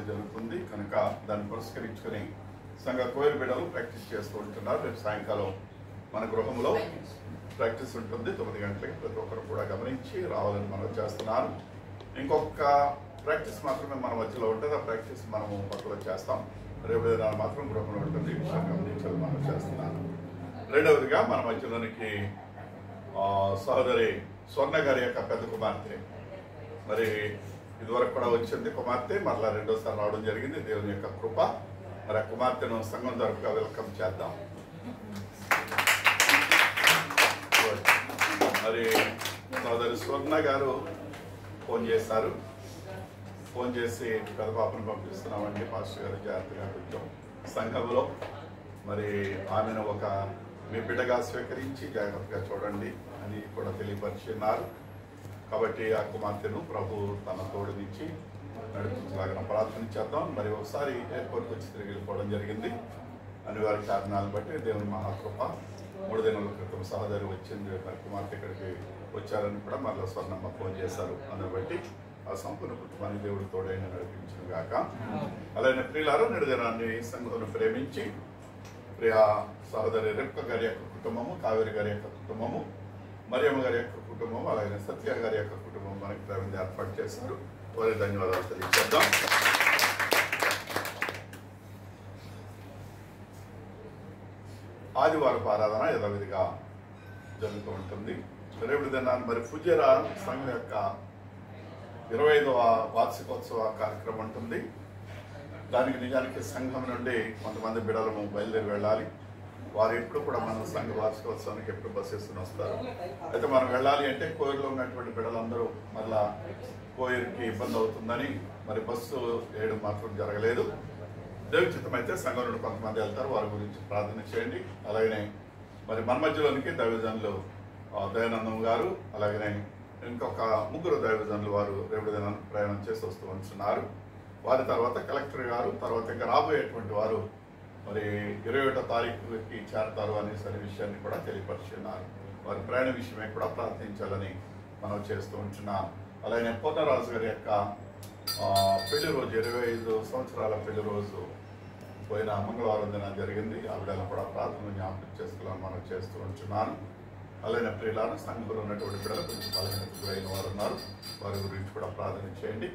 జరుగుతుంది కనుక దాన్ని పురస్కరించుకొని సంఘ కోయిర్ బిడ్డలు ప్రాక్టీస్ చేస్తూ ఉంటున్నారు. రేపు సాయంకాలం మన గృహంలో ప్రాక్టీస్ ఉంటుంది 9 గంటలకి. ప్రతి ఒక్కరు కూడా గమనించి రావాలని మనం చేస్తున్నాను. ఇంకొక ప్రాక్టీస్ మాత్రమే మన మధ్యలో ఉంటుంది. ఆ ప్రాక్టీస్ మనము పక్కలో చేస్తాం. రేపు దినాలు మాత్రం గృహంలో ఉంటుంది. ఈ విషయం గమనించాలి మనం చేస్తున్నాను. రెండవదిగా మన మధ్యలోనికి సహోదరి స్వర్ణ గారి యొక్క పెద్ద కుమార్తె, మరి ఇదివరకు కూడా వచ్చింది కుమార్తె, మరలా రెండోసారి రావడం జరిగింది. దేవుని యొక్క కృప. మరి ఆ కుమార్తెను సంఘం తరపుగా వెల్కమ్ చేద్దాం. మరి సోదరి స్వర్ణ గారు ఫోన్ చేశారు. ఫోన్ చేసి పెద్ద పాపను పంపిస్తున్నామండి పాస్టర్ గారు, జాగ్రత్తగా కొంచెం సంఘంలో మరి ఆమెను ఒక మీ బిడ్డగా స్వీకరించి జాగ్రత్తగా చూడండి అని కూడా తెలియపరిచిన్నారు. కాబట్టి ఆ కుమార్తెను ప్రభు తన తోడునిచ్చి నడిపించలాగిన ప్రార్థన చేద్దాం. మరి ఒకసారి ఎయిర్పోర్ట్కి వచ్చి తిరిగి వెళ్ళిపోవడం జరిగింది. అనివార్య కారణాలను బట్టి దేవుని మహాకృప. 3 దినాల క్రితం సహోదరి వచ్చింది, మరి కుమార్తె ఇక్కడికి వచ్చారని కూడా మళ్ళీ స్వర్ణమ్మ ఫోన్ చేశారు. అందుని బట్టి ఆ సంపూర్ణ కుటుంబాన్ని దేవుడి తోడైన నడిపించిన గాక. అలాగే ప్రియులారు, నిడుదినాన్ని సంఘంలో ప్రేమించి ప్రియ సహోదరి రెక్క గారి యొక్క కుటుంబము, కావేరి గారి యొక్క కుటుంబము, మరియమ్మ గారి యొక్క కుటుంబం, అలాగే సత్య గారి యొక్క కుటుంబం మనకి ప్రవీణ్ ఏర్పాటు చేశారు. వారికి ధన్యవాదాలు తెలియజేద్దాం. ఆదివారపు ఆరాధన యథావిధిగా జరుగుతూ ఉంటుంది. రేపటి దినాన్ని మరి ఫుజేరా సంఘం యొక్క 25వ వార్షికోత్సవ కార్యక్రమం ఉంటుంది. దానికి నిజానికి సంఘం నుండి కొంతమంది బిడ్డలను బయలుదేరి వెళ్ళాలి. వారు ఎప్పుడు కూడా మన సంఘ వార్షికోత్సవానికి ఎప్పుడు బస్సు వేసుకుని వస్తారు. అయితే మనం వెళ్ళాలి అంటే కోయిర్లో ఉన్నటువంటి బిడ్డలందరూ మళ్ళా కోయిర్కి ఇబ్బంది అవుతుందని మరి బస్సు వేయడం మాత్రం జరగలేదు. దైవచిత్తం అయితే సంఘం నుండి కొంతమంది వెళ్తారు. వారి గురించి ప్రార్థన చేయండి. అలాగనే మరి మన మధ్యలోనికి దైవజనులు దయానందం గారు, అలాగనే ఇంకొక 3 దైవజనులు వారు రేపటి దినాన్ని ప్రయాణం చేసి వస్తూ ఉంటున్నారు. వారి తర్వాత కలెక్టర్ గారు, తర్వాత ఇంకా రాబోయేటువంటి వారు మరి 21వ తారీఖుకి చేరతారు అనేసరి విషయాన్ని కూడా తెలియపరుచున్నారు. వారి ప్రయాణ విషయమై కూడా ప్రార్థించాలని మనం చేస్తూ ఉంటున్నాం. అలాగే పూర్ణరాజు గారి యొక్క పెళ్లి రోజు 25 సంవత్సరాల పెళ్లి రోజు పోయిన మంగళవారం దిన జరిగింది. ఆ బిడ్డలను కూడా ప్రార్థన జ్ఞాపకం చేసుకోవాలని మనం చేస్తూ ఉంటున్నాను. అలాగే ప్రియులను సంఘంలో ఉన్నటువంటి బిడ్డలు కొంచెం బలహీనతకు గురైన వారు ఉన్నారు. వారి గురించి కూడా ప్రార్థన చేయండి.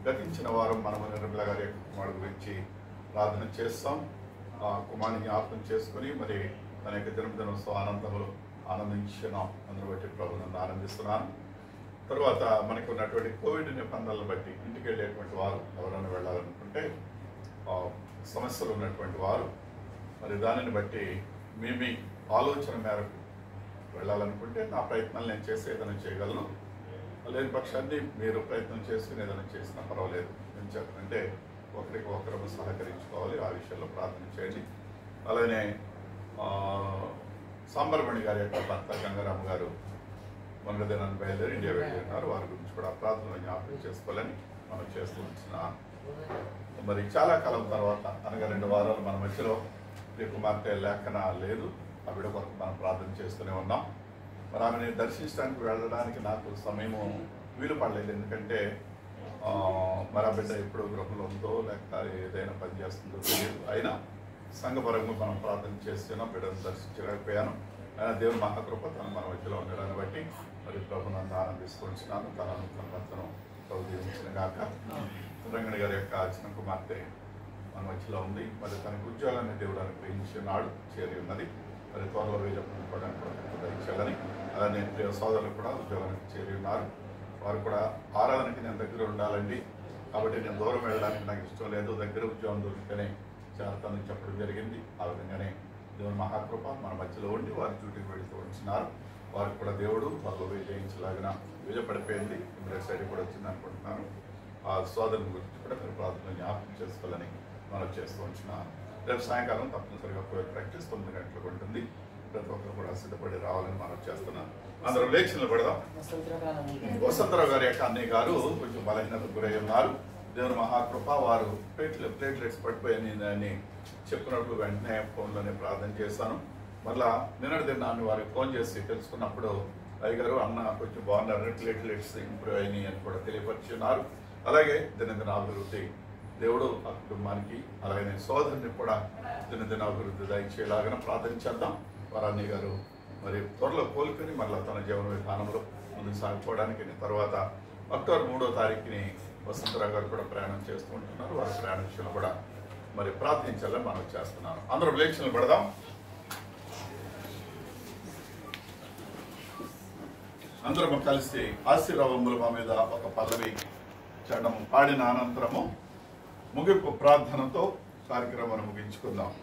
గతించిన వారం మనము నిర్మల గారి యొక్క కుమారుడు గురించి ప్రార్థన చేస్తాం. కుమారుని జ్ఞాపకం చేసుకుని మరి తన యొక్క జన్మదినోత్సవ ఆనందములు ఆనందించినాం. అందును బట్టి ప్రభు నన్ను ఆనందిస్తున్నాను. తర్వాత మనకు ఉన్నటువంటి కోవిడ్ నిబంధనలను బట్టి ఇంటికి వెళ్ళేటువంటి వారు ఎవరైనా వెళ్ళాలనుకుంటే సమస్యలు ఉన్నటువంటి వారు మరి దానిని బట్టి మీ ఆలోచన మేరకు వెళ్ళాలనుకుంటే నా ప్రయత్నాలు నేను చేసి ఏదైనా చేయగలను. లేని పక్షాన్ని మీరు ప్రయత్నం చేసుకుని ఏదైనా చేసినా పర్వాలేదు. నేను చెప్పంటే ఒకరికి ఒకరు సహకరించుకోవాలి. ఆ విషయంలో ప్రార్థన చేయండి. అలానే సాంబరమణి గారి యొక్క భర్త గంగారాం గారు మొన్న దినాన్ని బయలుదేరి ఇండియా వెళ్ళి ఉన్నారు. వారి గురించి కూడా ప్రార్థన జ్ఞాపకం చేసుకోవాలని మనం చేస్తూ ఉంటున్నాం. మరి చాలా కాలం తర్వాత అనగా 2 వారాలు మన మధ్యలో ఈ కుమార్తె లేఖన లేదు. ఆ బిడ్డ కొరకు మనం ప్రార్థన చేస్తూనే ఉన్నాం. మరి ఆమెని దర్శించడానికి వెళ్ళడానికి నాకు సమయము వీలు పడలేదు. ఎందుకంటే మరి ఆ బిడ్డ ఎప్పుడు గృహంలో ఉందో లేక ఏదైనా పని చేస్తుందో తెలియదు. అయినా సంఘపరంగా మనం ప్రార్థన చేస్తున్నాం. బిడ్డను దర్శించలేకపోయాను. ఆయన దేవుని మహాకృప తను మన మధ్యలో ఉండడాన్ని బట్టి మరి ప్రభు నన్ను ఆనందిస్తున్నాను. తన అనుకున్నతను ప్రభు దీవించిన గాక. రంగణి గారి యొక్క చిన్న కుమార్తె మన మధ్యలో ఉంది. మరి తనకు ఉద్యోగాన్ని దేవుడు అనుగ్రహించినాడు, చేరి ఉన్నది. మరి త్వరలో వేయడానికి దయచేయాలని అలానే ప్రియ సోదరులు కూడా ఉద్యోగానికి చేరి ఉన్నారు. వారు కూడా ఆరాధనకి నేను దగ్గర ఉండాలండి, కాబట్టి నేను దూరం వెళ్ళడానికి నాకు ఇష్టం లేదు, దగ్గర ఉద్యోగం దొరికితేనే చేరతానని చెప్పడం జరిగింది. ఆ విధంగానే దేవుని మహాకృప మన మధ్యలో ఉండి వారి డ్యూటీకి వెళుతూ ఉంటున్నారు. వారికి కూడా దేవుడు వాళ్ళు విజయించలాగిన విజయపడిపోయింది. ఇమీడియట్ సైడ్ కూడా వచ్చింది అనుకుంటున్నాను. ఆ సోదరుని గురించి కూడా మీరు ప్రార్థన జ్ఞాపకం చేసుకోవాలని మనం చేస్తూ ఉంటున్నాను. రేపు సాయంకాలం తప్పనిసరిగా ప్రాక్టీస్ 9 గంటలకు ఉంటుంది. ప్రతి ఒక్కరు కూడా సిద్ధపడి రావాలని మనం చేస్తున్నాం. అందరూ లేఖలు పెడదాం. వసంతరావు గారి యొక్క అన్నయ్య గారు కొంచెం బలహీనతకు గురై ఉన్నారు. దేవుని మహాకృప. వారు ప్లేట్లెట్స్ పడిపోయాయని చెప్పినప్పుడు వెంటనే ఫోన్లోనే ప్రార్థన చేశాను. మళ్ళా నిన్నటి దినాన్ని వారికి ఫోన్ చేసి తెలుసుకున్నప్పుడు అయ్యగారు అన్న కొంచెం బాగున్నారు, ప్లేట్లెట్స్ ఇంప్రూవ్ అయినాయి అని కూడా తెలియపరిచున్నారు. అలాగే దినదిన అభివృద్ధి దేవుడు ఆ కుటుంబానికి అలాగే సోదరుని కూడా దినదిన అభివృద్ధి దయచేలాగా ప్రార్థన చేద్దాం. వరాన్ని గారు మరి త్వరలో కోలుకొని మళ్ళీ తన జీవన విధానంలో ముందుకు సాగిపోవడానికి తర్వాత అక్టోబర్ 3వ తారీఖుని వసంతరావు గారు కూడా ప్రయాణం చేస్తూ ఉంటున్నారు. వారి ప్రయాణ విషయంలో కూడా మరి ప్రార్థించాలని మనం చేస్తున్నాను. అందరూ లేఖలు పెడదాం. అందరం కలిసి ఆశీర్వాదములు మా మీద ఒక పల్లవి చరణం పాడిన అనంతరము ముగింపు ప్రార్థనతో కార్యక్రమాన్ని ముగించుకుందాం.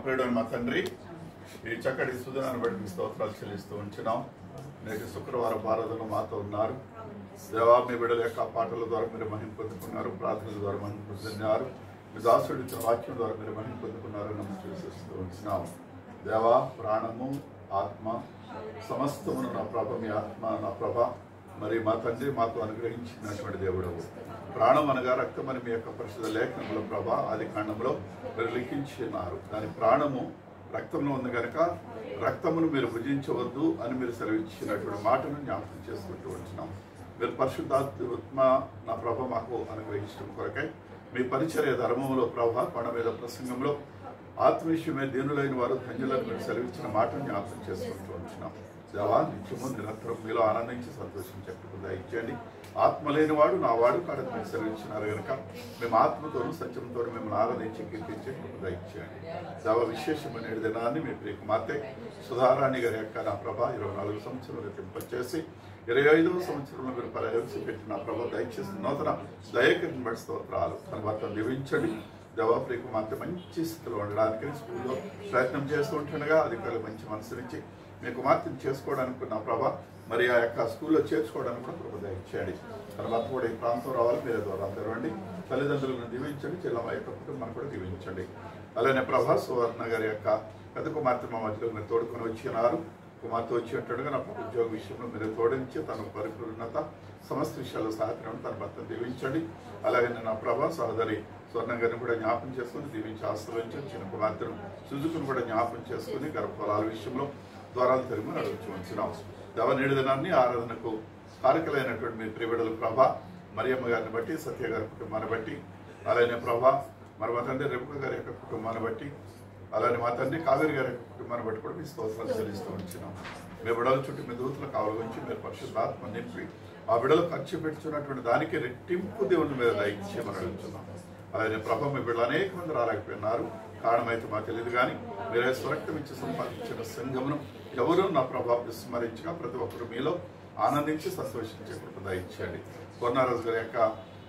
ప్రేమ మా తండ్రి, ఈ చక్కటి సుదినాన్ని బట్టి మీ స్తోత్రాలు చెల్లిస్తూ ఉంటున్నాం. నేటి శుక్రవారం ఆరాధన మాతో ఉన్నారు. దేవా, మీ బిడ్డల యొక్క పాటల ద్వారా మీరు మహిమ పొందుకున్నారు, ప్రార్థనల ద్వారా మహిమ పొందుతున్నారు, మీ దాసుడు ఇచ్చిన వాక్యం ద్వారా మీరు మహిమ పొందుకున్నారు నమ్మకం చేస్తూ ఉంటున్నాం. దేవా, ప్రాణము ఆత్మ సమస్తమును నా ప్రభ, మీ ఆత్మ నా ప్రభ, మరి మా తండ్రి మాకు అనుగ్రహించినటువంటి దేవుడవు. ప్రాణం అనగా రక్తం అని మీ యొక్క పరిశుద్ధ లేఖనంలో ప్రభ ఆది కాండంలో మీరు లిఖించినారు. దాని ప్రాణము రక్తంలో ఉంది కనుక రక్తమును మీరు భుజించవద్దు అని మీరు సెలవిచ్చినటువంటి మాటను జ్ఞాపకం చేసుకుంటూ ఉంటున్నాం. మీరు పరిశుద్ధాత్మ నా ప్రభ మాకు అనుగ్రహించడం కొరకై మీ పరిచర్య ధర్మంలో ప్రభ కొండ మీద ప్రసంగంలో ఆత్మవిషయమే దీనులైన వారు ధన్యులను మీరు సెలవిచ్చిన మాటను జ్ఞాపకం చేసుకుంటూ ఉంటున్నాం. దేవా, నిత్యము నిరంతరం మీలో ఆనందించి సంతోషించకుండా దయచేయండి. ఆత్మ లేనివాడు నా వాడు కాడని మీరు సెలవిచ్చినారు కనుక మేము ఆత్మతోనూ సత్యంతో మిమ్మల్ని ఆరాధించి కీర్తించి దయచేయండి. దేవ, విశేషమైన దినాన్ని మీ ప్రియ కుమార్తె సుధారాణి గారి యొక్క నా ప్రభ 24 సంవత్సరాలు తింపచేసి 25వ సంవత్సరంలో మీరు ప్రవేశపెట్టి పెట్టిన ప్రభ దయచేసి నూతన దయకరిని బట్టి స్తోత్రాలు. తన భర్తను దీవించండి. దేవా, ప్రియ కుమార్తె మంచి స్థితిలో ఉండడానికి స్కూల్లో ప్రయత్నం చేస్తూ ఉంటుండగా అధికారులు మంచి మనసునిచ్చి మీ కుమార్తెను చేసుకోవడానికి నా ప్రభ మరి ఆ యొక్క స్కూల్లో చేర్చుకోవడానికి కూడా ప్రభు దయచేయండి. తర్వాత కూడా ఈ ప్రాంతం రావాలి, మీరే ద్వారా తెరవండి. తల్లిదండ్రులను దీవించండి, చెల్లమ్మ యొక్క కుటుంబాన్ని కూడా దీవించండి. అలానే ప్రభా, సువర్ణ గారి యొక్క పెద్ద కుమార్తె మా మధ్యలో మీరు తోడుకొని వచ్చినారు. కుమార్తె వచ్చి ఉంటుండగా నా ఉద్యోగ విషయంలో మీరు తోడించి తన పరిపూర్ణత సమస్త విషయాల్లో సహకരണം తన భర్తను దీవించండి. అలాగే నా ప్రభా సహోదరి స్వర్ణ గారిని కూడా జ్ఞాపం చేసుకుని దీవించి ఆశ్రయించండి. చిన్న కుమార్తెను సుజుకును కూడా జ్ఞాపం చేసుకుని గర్భఫలాల విషయంలో ద్వారాలు తిరిగి నడుచు ఉంచున్నాం. దేవ, నేడు దినాన్ని ఆరాధనకు కారకులైనటువంటి మీ ప్రియబిడ్డల ప్రభ మరియమ్మ గారిని బట్టి, సత్య గారి కుటుంబాన్ని బట్టి, అలానే ప్రభ మరి మా తండ్రి రెబుక గారి యొక్క కుటుంబాన్ని బట్టి, అలానే మా తండ్రి కావేరి గారి యొక్క కుటుంబాన్ని బట్టి కూడా మీ స్తోత్రాలు చెల్లిస్తూ ఉంటున్నాం. మీ బిడ్డల చుట్టూ మీ దూతల కావల గురించి మీరు పరిశుద్ధాత్మ నింపి ఆ బిడ్డలు ఖర్చు పెట్టుచున్నటువంటి దానికి రెట్టింపు దేవుని మీద దయచేయమని అడుగుతున్నాం. అలానే ప్రభ మీ బిడ్డలు అనేక మంది రాలేకపోయినారు, కారణమైతే మాకు తెలియదు కానీ మీరే స్వరక్తం ఇచ్చి సంపాదించిన సంఘమును ఎవరు నా ప్రభావం విస్మరించగా ప్రతి ఒక్కరు మీలో ఆనందించి సంతోషించే కృప దయచేయండి. కొన్నారాజు గారి యొక్క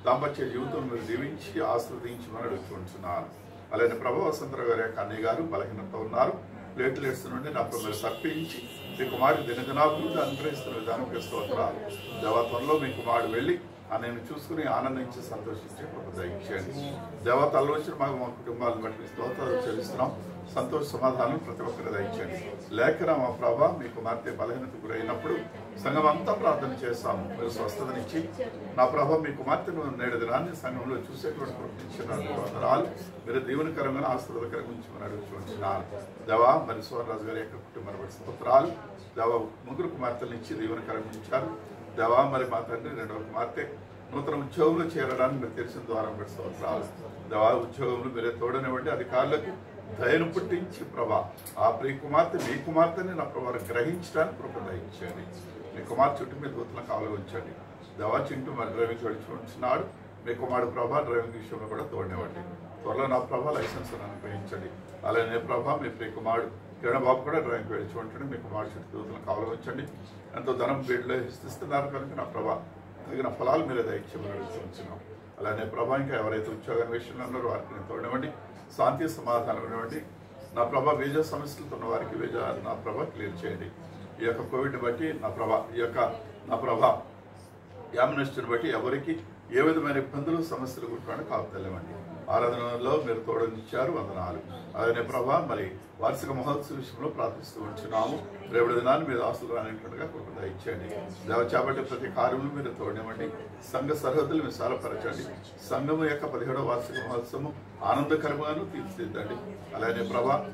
దాంపత్య జీవితం మీరు దీవించి ఆస్వాదించమని అడుగుతుంటున్నారు. అలానే ప్రభా వసంతరావు గారి యొక్క అన్నయ్య గారు బలహీనత ఉన్నారు. ప్లేట్లెట్స్ నుండి నా ప్రభు మీరు తప్పించి మీ కుమారుడు దినదినాభివృద్ధి అనుగ్రహిస్తున్న విధానం స్తోత్రాలు. దేవత్వంలో మీ కుమారుడు వెళ్ళి నేను చూసుకుని ఆనందించి సంతోషించే కృప దయచేయండి. దేవతల్లో వచ్చిన మా కుటుంబాలను బట్టి స్తోత్రాలు చెల్లిస్తున్నాం. సంతోష సమాధానం ప్రతి ఒక్కరు దయచేయండి. లేఖన మా ప్రభా మీ కుమార్తె బలహీనత గురైనప్పుడు సంఘం అంతా ప్రార్థన చేస్తాము. మీరు స్వస్థతనిచ్చి నా ప్రభ మీ కుమార్తెను నేడు దినాన్ని సంఘంలో చూసేటువంటి ప్రకటించినారు. మీరు దీవెనకరంగా ఆశీర్వాదకరంగా ఉంచమని అడుగుతున్నాను. దేవా, మరి సువర్రాజు గారి యొక్క కుటుంబాన్ని బట్టి స్తోత్రాలు. దేవా, ముగ్గురు కుమార్తెలను ఇచ్చి దీవెనకరంగా ఉంచారు. దేవా, మరి మా తండ్రి రెండవ కుమార్తె నూతన ఉద్యోగంలో చేరడానికి మీరు తెరిచిన ద్వారం బట్టి స్తోత్రాలు. దేవా, ఉద్యోగంలో మీరే తోడనివ్వండి. అధికారులకు దయను పుట్టించి ప్రభా ఆ ప్రియ కుమార్తె మీ కుమార్తెని నా ప్రభావం గ్రహించడానికి కృప దయచేయండి. మీ కుమార్తె చుట్టూ మీ దూతలను కావలి ఉంచండి. దేవా, చింటూ మరి డ్రైవింగ్ ఉంటున్నాడు. మీ కుమారుడు ప్రభా డ్రైవింగ్ విషయంలో కూడా తోడనివ్వండి. త్వరలో నా ప్రభా లైసెన్స్ అనుగ్రహించండి. అలానే ప్రభా మీ ప్రియ కుమారుడు కిరణ్ బాబు కూడా డ్రాయింగ్ వేయించి ఉంటాడు. మీకు మార్చి దూతలను కావాలి ఉంచండి. ఎంతో ధనం వీళ్ళు ఇస్తున్నారు కనుక నా ప్రభా తగిన ఫలాలు మీరే దయచేయమని. అలానే ప్రభా ఇంకా ఎవరైతే ఉద్యోగం విషయంలో ఉన్నారో వారికి నేను తోడనివ్వండి, శాంతి సమాధానం ఇవ్వండి. నా ప్రభా వీజా సమస్యలతో ఉన్న వారికి వీజా నా ప్రభా క్లియర్ చేయండి. ఈ యొక్క కోవిడ్ని బట్టి నా ప్రభా యామ్నెస్టీని బట్టి ఎవరికి ఏ విధమైన ఇబ్బందులు సమస్యలు గుర్తుని కాపుతలేమండి. ఆరాధనలో మీరు తోడనిచ్చారు, వందనాలు. అలానే ప్రభా మరి వార్షిక మహోత్సవ విషయంలో ప్రార్థిస్తూ ఉంటున్నాము. రేపటి దినాన్ని మీరు ఆశలు రానిట్టుగా కృప ఇచ్చేయండి. దేవ చేపట్టే ప్రతి కార్యములు మీరు తోడనివ్వండి. సంఘ సరిహద్దులు విశాలపరచండి. సంఘము యొక్క 17వ వార్షిక మహోత్సవం ఆనందకరంగాను తీర్చిదిద్దండి. అలానే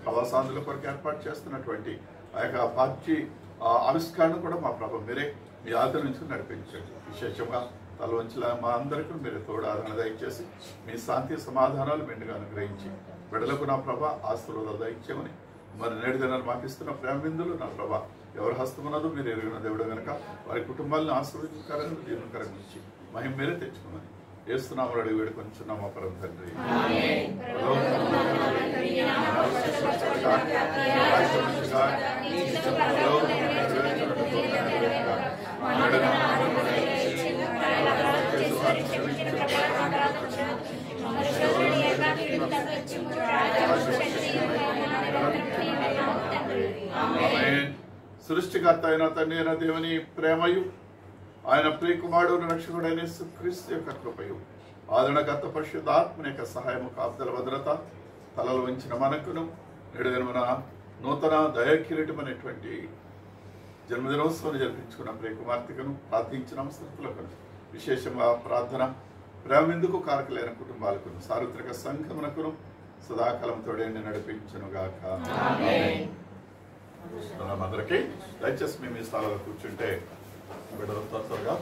ప్రవాసాంధ్రుల కొరకు ఏర్పాటు చేస్తున్నటువంటి ఆ యొక్క పార్టీ ఆవిష్కరణ కూడా మా ప్రభ మీరే మీ ఆదరించుకుని నడిపించండి. విశేషంగా తల వంచుల మా అందరికీ మీరు తోడు ఆదరణ దయచేసి మీ శాంతి సమాధానాలు మెండుగా అనుగ్రహించి బిడ్డలకు నా ప్రభ ఆశీర్వాదాలు దయచేయమని మరి నేడు దినాలు మాకు ఇస్తున్న ప్రేమిందులు నా ప్రభ ఎవరు హస్తమున్నదో మీరు ఎరిగిన దేవుడు కనుక వారి కుటుంబాలను ఆశీర్వదించాలని దీర్ఘకరంగా ఇచ్చి మహిమ మీరే తెచ్చుకున్నది ఏస్తున్నాము అడిగి వేడుకొంచున్నాం మా పరమ తండ్రి. సృష్టికర్త అయిన తండ్రి అయిన దేవుని ప్రేమయు ఆయన ప్రియకుమారుడు రక్షకుడైన క్రీస్తు యొక్క కృపయు ఆదరణకర్త పరిశుద్ధాత్మని యొక్క సహాయము కాపుదల భద్రత తలలు వంచిన మనకును నేడు మన నూతన దయాకిరీటం అనేటువంటి జన్మదినోత్సవాన్ని జరిపించుకున్న ప్రియకుమార్తెకును ప్రార్థించిన స్థితులకు విశేషంగా ప్రార్థన ప్రేమెందుకు కారకులైన కుటుంబాలకు సార్వత్రిక సంఘమునకును సదాకాలం తోడేండి నడిపించునుగాక. అందరికీ దయచేసి మేము ఈ స్థలాల్లో కూర్చుంటే బిడ్డలతో త్వరగా